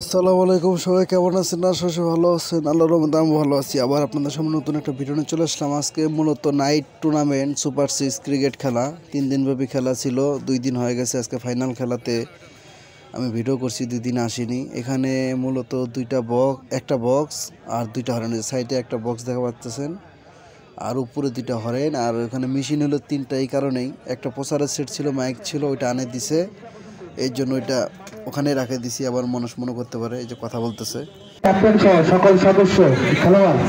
আসসালামু আলাইকুম, সবাই কেমন আছেন? না সবাই ভালো আছেন? আল্লাহর রহমতে আমি ভালো আছি। আবার আপনাদের সামনে নতুন একটা ভিডিও নিয়ে চলে আসলাম। আজকে মূলত নাইট টুর্নামেন্ট সুপার 6 ক্রিকেট খেলা 3 দিনব্যাপী খেলা ছিল। 2 দিন হয়ে গেছে, আজকে ফাইনাল খেলাতে আমি ভিডিও করছি, 2 দিন আসিনি। এখানে মূলত একটা বক্স আর 2টা হরেন, সাইডে একটা বক্স দেখা পাচ্ছেন আর উপরে 2টা হরেন, আর ওখানে মেশিন হলো 3টা। এই কারণেই একটা প্রচারের সেট ছিল, মাইক ছিল, ওইটা আনে দিছে, এই জন্য ওইটা ওখানে রাখে দিছি। আবার মানুষ মনে করতে পারে এই যে কথা বলতেছে। ক্যাপ্টেন সহ সকল সদস্য খেলোয়াড়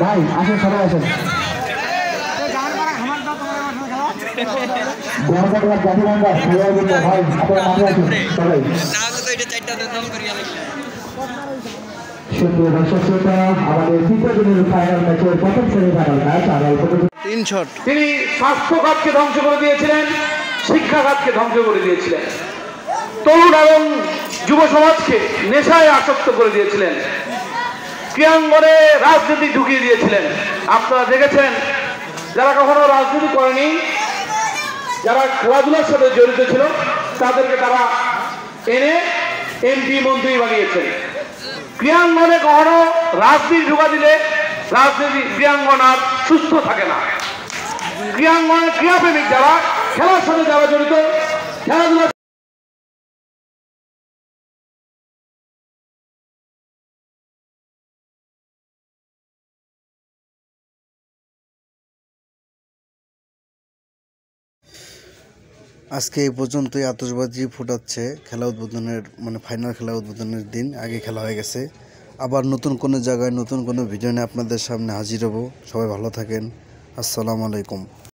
ভাই আসেন, সবাই আসেন। সুপ্রিয় দর্শক শ্রোতা, আমাদের তৃতীয় দিনের ফাইনাল ম্যাচের প্রথম সেমিফাইনাল ম্যাচ তিন শট। তিনি স্বাস্থ্য খাতকে ধ্বংস করে দিয়েছিলেন, শিক্ষা খাতকে ধ্বংস করে দিয়েছিলেন, তরুণ এবং যুব সমাজকে নেশায় আসক্ত করে দিয়েছিলেন, ক্রীড়াঙ্গনে রাজনীতি ঢুকিয়ে দিয়েছিলেন। আপনারা দেখেছেন, যারা কখনো রাজনীতি করেনি, যারা খেলাধুলার সাথে জড়িত ছিল, তাদেরকে তারা এনে এমপি মন্ত্রী বানিয়েছেন। ক্রীড়াঙ্গনে কখনো রাজনীতি ঢুকা দিলে রাজনীতি ক্রীড়াঙ্গন আর সুস্থ থাকে না। ক্রীড়াঙ্গনের ক্রীড়াপ্রেমিক যারা, খেলার সাথে যারা জড়িত, খেলাধুলা আজকে এই পর্যন্তই আতশবাজি ফুটাচ্ছে। খেলা উদ্বোধনের ফাইনাল খেলা উদ্বোধনের দিন আগে খেলা হয়ে গেছে। আবার নতুন কোনো জায়গায় নতুন কোনো ভিডিও নিয়ে আপনাদের সামনে হাজির হব। সবাই ভালো থাকেন। আসসালামু আলাইকুম।